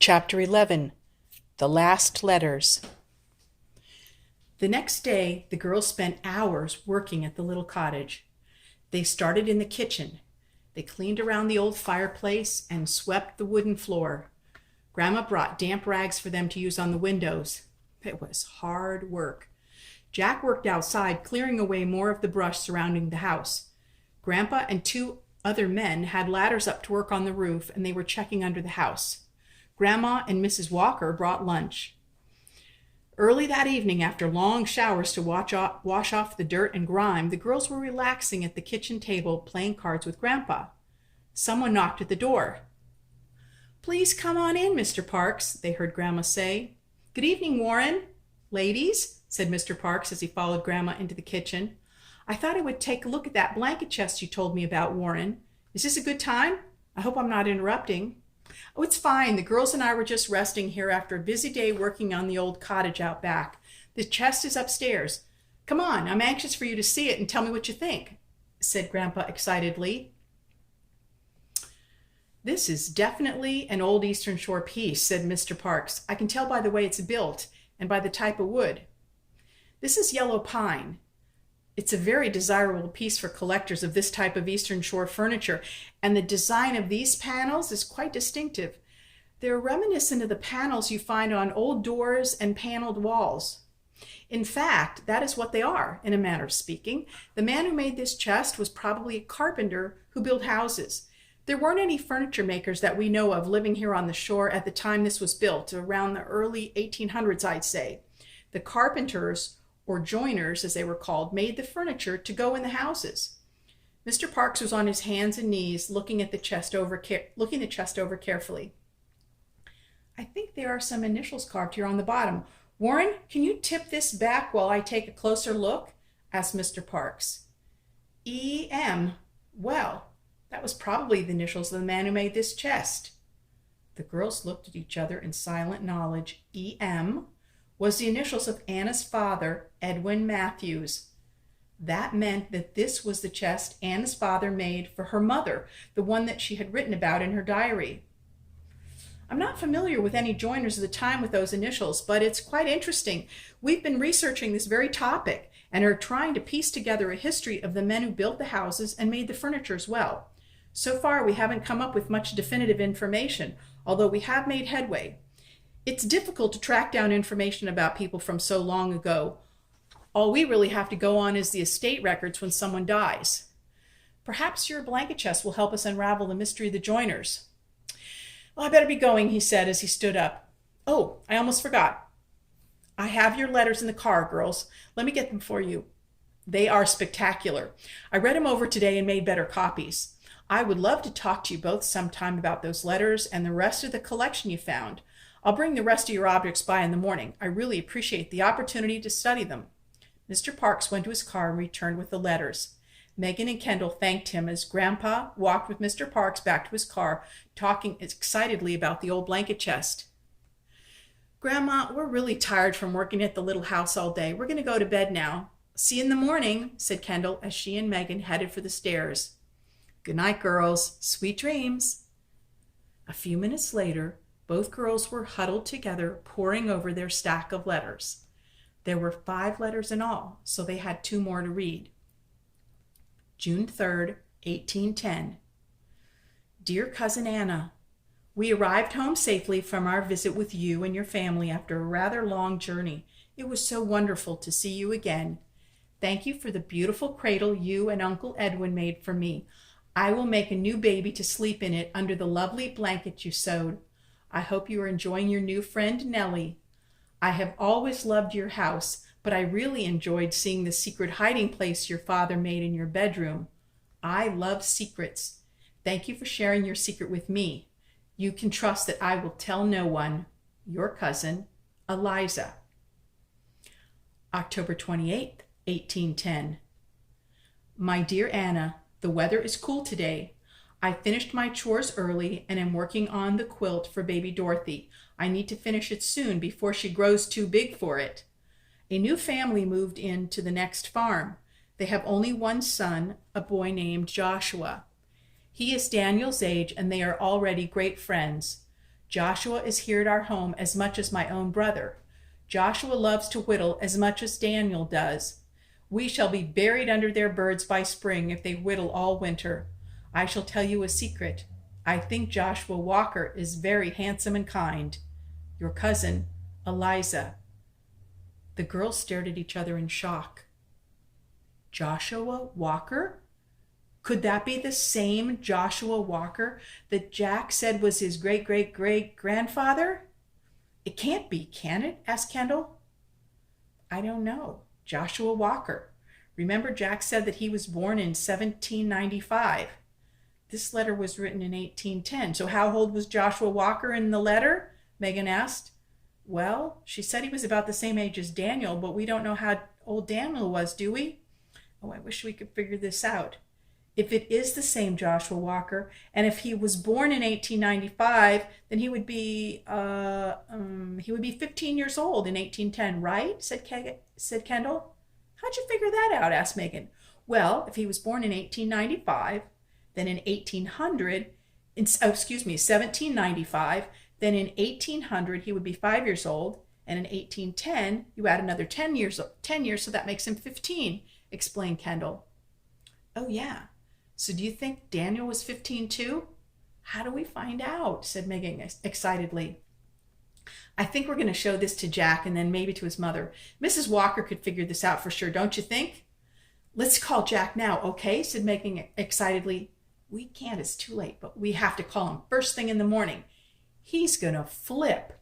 Chapter 11. The Last Letters. The next day, the girls spent hours working at the little cottage. They started in the kitchen. They cleaned around the old fireplace and swept the wooden floor. Grandma brought damp rags for them to use on the windows. It was hard work. Jack worked outside, clearing away more of the brush surrounding the house. Grandpa and two other men had ladders up to work on the roof, and they were checking under the house. Grandma and Mrs. Walker brought lunch. Early that evening, after long showers to wash off the dirt and grime, the girls were relaxing at the kitchen table playing cards with Grandpa. Someone knocked at the door. "Please come on in, Mr. Parks," they heard Grandma say. "Good evening, Warren." "Ladies," said Mr. Parks as he followed Grandma into the kitchen. "I thought I would take a look at that blanket chest you told me about, Warren. Is this a good time? I hope I'm not interrupting." "Oh, it's fine. The girls and I were just resting here after a busy day working on the old cottage out back. The chest is upstairs. Come on, I'm anxious for you to see it and tell me what you think," said Grandpa excitedly. "This is definitely an old Eastern Shore piece," said Mr. Parks. "I can tell by the way it's built and by the type of wood. This is yellow pine. It's a very desirable piece for collectors of this type of Eastern Shore furniture, and the design of these panels is quite distinctive. They're reminiscent of the panels you find on old doors and paneled walls. In fact, that is what they are, in a manner of speaking. The man who made this chest was probably a carpenter who built houses. There weren't any furniture makers that we know of living here on the shore at the time this was built, around the early 1800s, I'd say. The carpenters, or joiners as they were called, made the furniture to go in the houses." Mr. Parks was on his hands and knees looking the chest over carefully. "I think there are some initials carved here on the bottom. Warren, can you tip this back while I take a closer look?" asked Mr. Parks. "E.M. Well, that was probably the initials of the man who made this chest." The girls looked at each other in silent knowledge. E.M. was the initials of Anna's father, Edwin Matthews. That meant that this was the chest Anna's father made for her mother, the one that she had written about in her diary. "I'm not familiar with any joiners of the time with those initials, but it's quite interesting. We've been researching this very topic and are trying to piece together a history of the men who built the houses and made the furniture as well. So far, we haven't come up with much definitive information, although we have made headway. It's difficult to track down information about people from so long ago. All we really have to go on is the estate records when someone dies. Perhaps your blanket chest will help us unravel the mystery of the joiners." "Well, I better be going," he said as he stood up. "Oh, I almost forgot. I have your letters in the car, girls. Let me get them for you. They are spectacular. I read them over today and made better copies. I would love to talk to you both sometime about those letters and the rest of the collection you found. I'll bring the rest of your objects by in the morning. I really appreciate the opportunity to study them." Mr. Parks went to his car and returned with the letters. Megan and Kendall thanked him as Grandpa walked with Mr. Parks back to his car, talking excitedly about the old blanket chest. "Grandma, we're really tired from working at the little house all day. We're going to go to bed now." "See you in the morning," said Kendall as she and Megan headed for the stairs. "Good night, girls. Sweet dreams." A few minutes later, both girls were huddled together, poring over their stack of letters. There were 5 letters in all, so they had 2 more to read. June 3rd, 1810. Dear Cousin Anna, we arrived home safely from our visit with you and your family after a rather long journey. It was so wonderful to see you again. Thank you for the beautiful cradle you and Uncle Edwin made for me. I will make a new baby to sleep in it under the lovely blanket you sewed. I hope you are enjoying your new friend, Nellie. I have always loved your house, but I really enjoyed seeing the secret hiding place your father made in your bedroom. I love secrets. Thank you for sharing your secret with me. You can trust that I will tell no one. Your cousin, Eliza. October 28th, 1810. My dear Anna, the weather is cool today. I finished my chores early and am working on the quilt for baby Dorothy. I need to finish it soon before she grows too big for it. A new family moved in to the next farm. They have only one son, a boy named Joshua. He is Daniel's age and they are already great friends. Joshua is here at our home as much as my own brother. Joshua loves to whittle as much as Daniel does. We shall be buried under their birds by spring if they whittle all winter. I shall tell you a secret. I think Joshua Walker is very handsome and kind. Your cousin, Eliza. The girls stared at each other in shock. Joshua Walker? Could that be the same Joshua Walker that Jack said was his great-great-great-grandfather? It can't be, can it? Asked Kendall. I don't know. Joshua Walker. Remember, Jack said that he was born in 1795. This letter was written in 1810. So how old was Joshua Walker in the letter? Megan asked. Well, she said he was about the same age as Daniel, but we don't know how old Daniel was, do we? Oh, I wish we could figure this out. If it is the same Joshua Walker, and if he was born in 1895, then he would be 15 years old in 1810, right? said Kendall. How'd you figure that out? Asked Megan. Well, if he was born in 1895, then in 1795, then in 1800 he would be 5 years old, and in 1810 you add another 10 years, so that makes him 15, explained Kendall. Oh yeah. So do you think Daniel was 15 too? How do we find out? Said Megan excitedly. I think we're going to show this to Jack and then maybe to his mother. Mrs. Walker could figure this out for sure, don't you think? Let's call Jack now, okay? Said Megan excitedly. We can't, it's too late, but we have to call him first thing in the morning. He's going to flip.